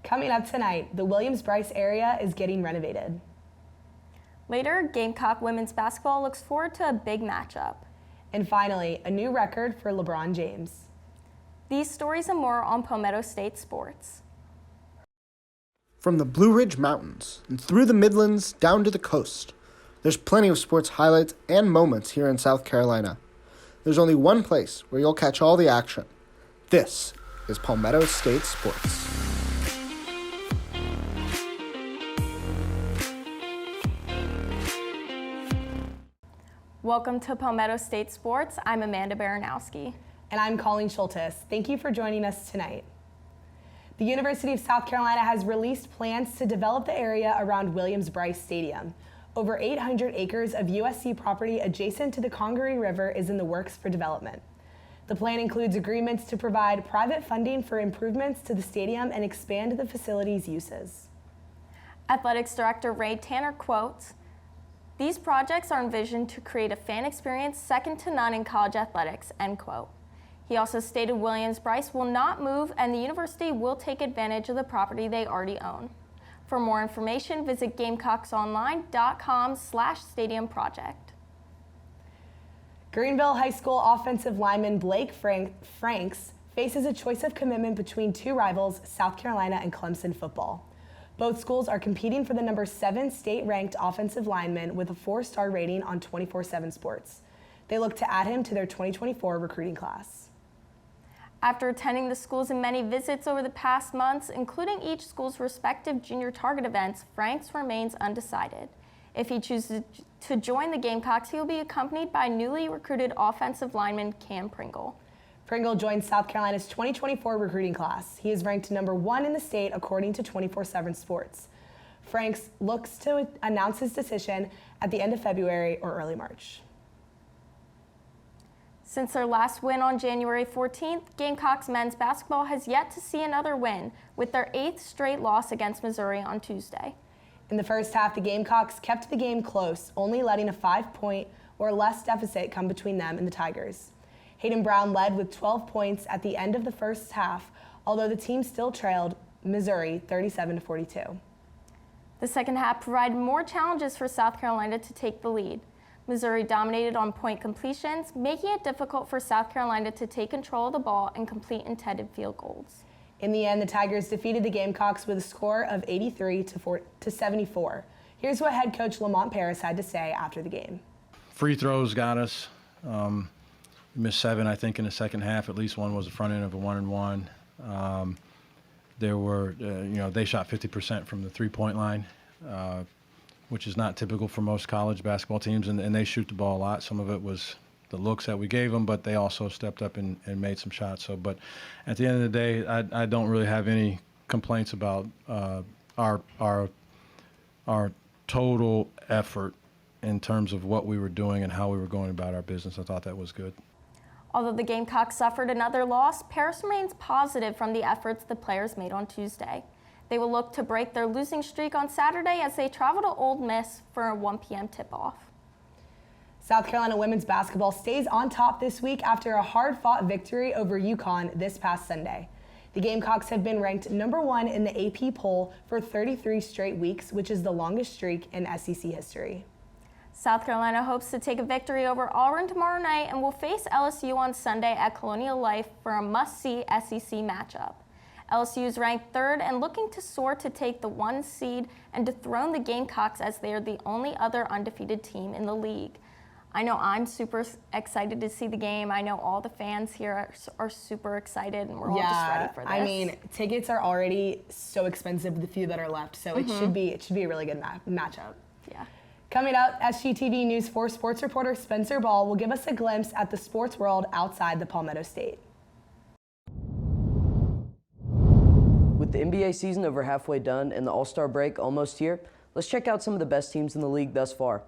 Coming up tonight, the Williams-Brice area is getting renovated. Later, Gamecock women's basketball looks forward to a big matchup. And finally, a new record for LeBron James. These stories and more on Palmetto State Sports. From the Blue Ridge Mountains and through the Midlands down to the coast, there's plenty of sports highlights and moments here in South Carolina. There's only one place where you'll catch all the action. This is Palmetto State Sports. Welcome to Palmetto State Sports. I'm Amanda Baranowski. And I'm Colleen Sholtis. Thank you for joining us tonight. The University of South Carolina has released plans to develop the area around Williams-Brice Stadium. Over 800 acres of USC property adjacent to the Congaree River is in the works for development. The plan includes agreements to provide private funding for improvements to the stadium and expand the facility's uses. Athletics Director Ray Tanner quotes, "These projects are envisioned to create a fan experience second to none in college athletics," end quote. He also stated Williams-Brice will not move and the university will take advantage of the property they already own. For more information, visit gamecocksonline.com/stadium project. Greenville High School offensive lineman Blake Franks faces a choice of commitment between two rivals, South Carolina and Clemson football. Both schools are competing for the number 7 state-ranked offensive lineman with a 4-star rating on 24/7 Sports. They look to add him to their 2024 recruiting class. After attending the schools in many visits over the past months, including each school's respective junior target events, Franks remains undecided. If he chooses to join the Gamecocks, he will be accompanied by newly recruited offensive lineman Cam Pringle. Pringle joined South Carolina's 2024 recruiting class. He is ranked number 1 in the state according to 24/7 Sports. Franks looks to announce his decision at the end of February or early March. Since their last win on January 14th, Gamecocks men's basketball has yet to see another win, with their 8th straight loss against Missouri on Tuesday. In the first half, the Gamecocks kept the game close, only letting a 5-point or less deficit come between them and the Tigers. Hayden Brown led with 12 points at the end of the first half, although the team still trailed Missouri 37-42. The second half provided more challenges for South Carolina to take the lead. Missouri dominated on point completions, making it difficult for South Carolina to take control of the ball and complete intended field goals. In the end, the Tigers defeated the Gamecocks with a score of 83-74. Here's what head coach Lamont Paris had to say after the game. Free throws got us. Missed 7, I think, in the second half. At least one was the front end of a 1-and-1. There were, they shot 50% from the three-point line, which is not typical for most college basketball teams, and they shoot the ball a lot. Some of it was the looks that we gave them, but they also stepped up and made some shots. So, but at the end of the day, I don't really have any complaints about our total effort in terms of what we were doing and how we were going about our business. I thought that was good. Although the Gamecocks suffered another loss, Paris remains positive from the efforts the players made on Tuesday. They will look to break their losing streak on Saturday as they travel to Ole Miss for a 1 p.m. tip-off. South Carolina women's basketball stays on top this week after a hard-fought victory over UConn this past Sunday. The Gamecocks have been ranked number 1 in the AP poll for 33 straight weeks, which is the longest streak in SEC history. South Carolina hopes to take a victory over Auburn tomorrow night and will face LSU on Sunday at Colonial Life for a must-see SEC matchup. LSU is ranked 3rd and looking to soar to take the 1 seed and dethrone the Gamecocks as they are the only other undefeated team in the league. I know I'm super excited to see the game. I know all the fans here are super excited, and we're all just ready for this. I mean, tickets are already so expensive, the few that are left, so it should be a really good matchup. Yeah. Coming up, SGTV News 4 sports reporter Spencer Ball will give us a glimpse at the sports world outside the Palmetto State. With the NBA season over halfway done and the All-Star break almost here, let's check out some of the best teams in the league thus far.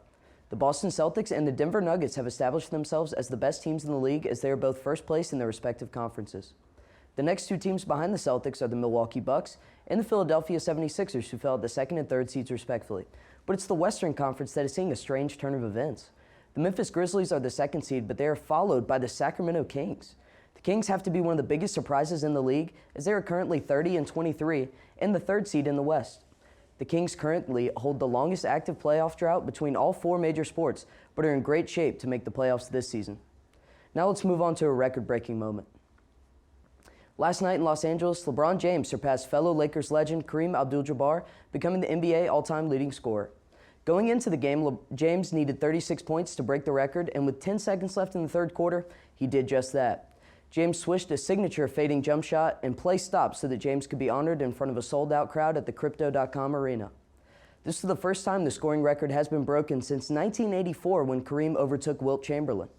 The Boston Celtics and the Denver Nuggets have established themselves as the best teams in the league as they are both first place in their respective conferences. The next 2 teams behind the Celtics are the Milwaukee Bucks and the Philadelphia 76ers, who fell at the 2nd and 3rd seeds respectively. But it's the Western Conference that is seeing a strange turn of events. The Memphis Grizzlies are the 2nd seed, but they are followed by the Sacramento Kings. The Kings have to be one of the biggest surprises in the league, as they are currently 30-23 and the 3rd seed in the West. The Kings currently hold the longest active playoff drought between all 4 major sports, but are in great shape to make the playoffs this season. Now let's move on to a record-breaking moment. Last night in Los Angeles, LeBron James surpassed fellow Lakers legend Kareem Abdul-Jabbar, becoming the NBA all-time leading scorer. Going into the game, James needed 36 points to break the record, and with 10 seconds left in the 3rd quarter, he did just that. James swished a signature fading jump shot, and play stopped so that James could be honored in front of a sold-out crowd at the Crypto.com arena. This is the first time the scoring record has been broken since 1984 when Kareem overtook Wilt Chamberlain.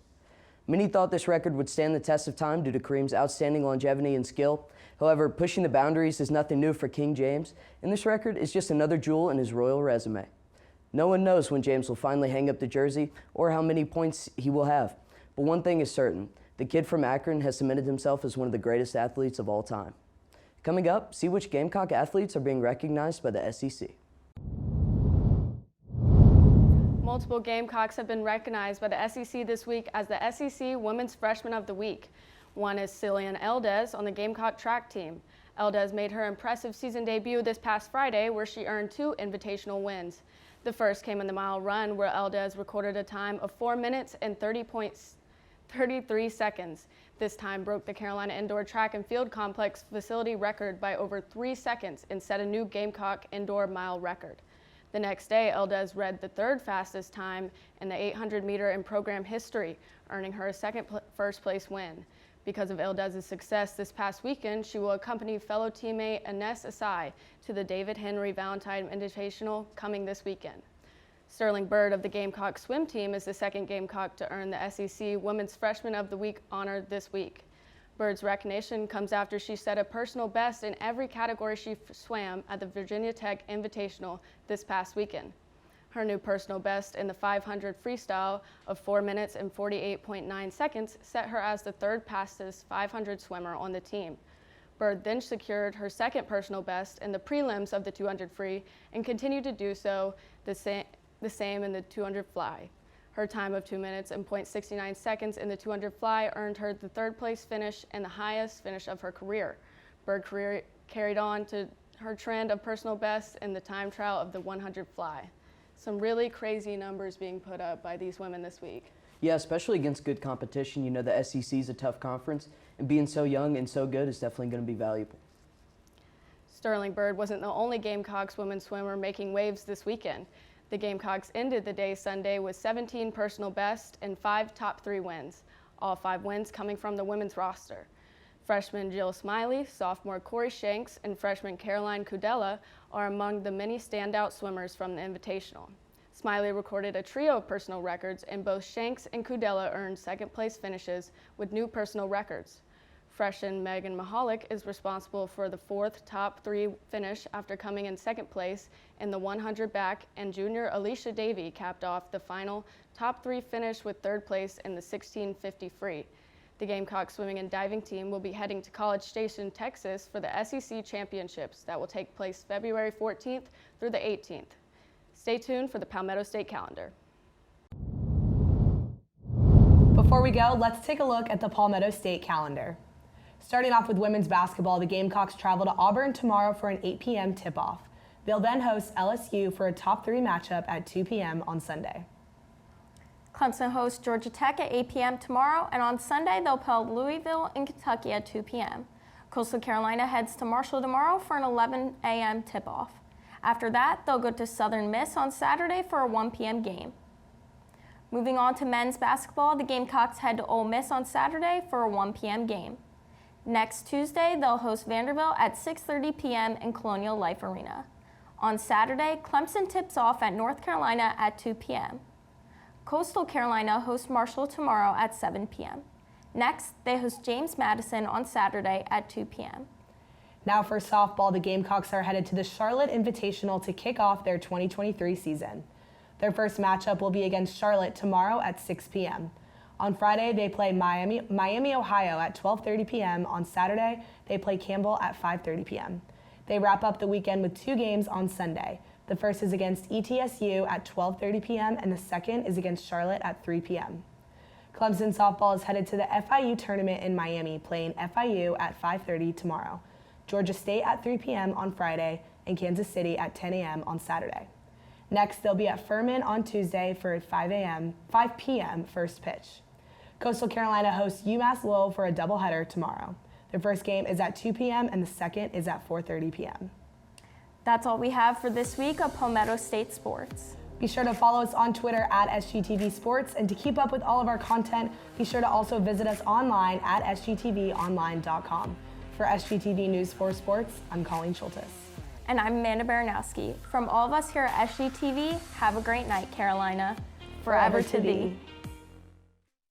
Many thought this record would stand the test of time due to Kareem's outstanding longevity and skill. However, pushing the boundaries is nothing new for King James, and this record is just another jewel in his royal resume. No one knows when James will finally hang up the jersey or how many points he will have. But one thing is certain, the kid from Akron has cemented himself as one of the greatest athletes of all time. Coming up, see which Gamecock athletes are being recognized by the SEC. Multiple Gamecocks have been recognized by the SEC this week as the SEC Women's Freshman of the Week. One is Cillian Eldez on the Gamecock track team. Eldez made her impressive season debut this past Friday, where she earned 2 invitational wins. The first came in the mile run, where Eldez recorded a time of 4 minutes and 33 seconds. This time broke the Carolina Indoor Track and Field Complex facility record by over 3 seconds and set a new Gamecock indoor mile record. The next day, Eldez read the 3rd fastest time in the 800-meter in program history, earning her a second first-place win. Because of Eldez's success this past weekend, she will accompany fellow teammate Ines Asai to the David Henry Valentine Invitational coming this weekend. Sterling Bird of the Gamecock swim team is the second Gamecock to earn the SEC Women's Freshman of the Week honor this week. Bird's recognition comes after she set a personal best in every category she swam at the Virginia Tech Invitational this past weekend. Her new personal best in the 500 freestyle of 4 minutes and 48.9 seconds set her as the 3rd fastest 500 swimmer on the team. Bird then secured her second personal best in the prelims of the 200 free and continued to do so the same in the 200 fly. Her time of 2 minutes and 0.69 seconds in the 200 fly earned her the 3rd place finish and the highest finish of her career. Bird carried on to her trend of personal best in the time trial of the 100 fly. Some really crazy numbers being put up by these women this week. Yeah, especially against good competition. You know, the SEC is a tough conference, and being so young and so good is definitely going to be valuable. Sterling Bird wasn't the only Gamecocks women's swimmer making waves this weekend. The Gamecocks ended the day Sunday with 17 personal bests and 5 top 3 wins, all 5 wins coming from the women's roster. Freshman Jill Smiley, sophomore Corey Shanks, and freshman Caroline Kudela are among the many standout swimmers from the Invitational. Smiley recorded a trio of personal records, and both Shanks and Kudela earned 2nd place finishes with new personal records. Freshman Megan Mahalik is responsible for the 4th top 3 finish after coming in 2nd place in the 100 back, and junior Alicia Davey capped off the final top 3 finish with 3rd place in the 1650 free. The Gamecock swimming and diving team will be heading to College Station, Texas for the SEC Championships that will take place February 14th through the 18th. Stay tuned for the Palmetto State calendar. Before we go, let's take a look at the Palmetto State calendar. Starting off with women's basketball, the Gamecocks travel to Auburn tomorrow for an 8 p.m. tip-off. They'll then host LSU for a top 3 matchup at 2 p.m. on Sunday. Clemson hosts Georgia Tech at 8 p.m. tomorrow, and on Sunday they'll play Louisville in Kentucky at 2 p.m. Coastal Carolina heads to Marshall tomorrow for an 11 a.m. tip-off. After that, they'll go to Southern Miss on Saturday for a 1 p.m. game. Moving on to men's basketball, the Gamecocks head to Ole Miss on Saturday for a 1 p.m. game. Next Tuesday, they'll host Vanderbilt at 6:30 p.m. in Colonial Life Arena. On Saturday, Clemson tips off at North Carolina at 2 p.m. Coastal Carolina hosts Marshall tomorrow at 7 p.m. Next, they host James Madison on Saturday at 2 p.m. Now for softball, the Gamecocks are headed to the Charlotte Invitational to kick off their 2023 season. Their first matchup will be against Charlotte tomorrow at 6 p.m. On Friday, they play Miami, Ohio at 12:30 p.m. On Saturday, they play Campbell at 5:30 p.m. They wrap up the weekend with 2 games on Sunday. The first is against ETSU at 12:30 p.m. and the second is against Charlotte at 3 p.m. Clemson softball is headed to the FIU tournament in Miami, playing FIU at 5:30 tomorrow, Georgia State at 3 p.m. on Friday, and Kansas City at 10 a.m. on Saturday. Next, they'll be at Furman on Tuesday for a 5 p.m. first pitch. Coastal Carolina hosts UMass Lowell for a doubleheader tomorrow. Their first game is at 2 p.m. and the second is at 4:30 p.m. That's all we have for this week of Palmetto State Sports. Be sure to follow us on Twitter at SGTV Sports, and to keep up with all of our content, be sure to also visit us online at sgtvonline.com. For SGTV News 4 Sports, I'm Colleen Sholtis. And I'm Amanda Baranowski. From all of us here at SGTV, have a great night, Carolina. Forever to thee.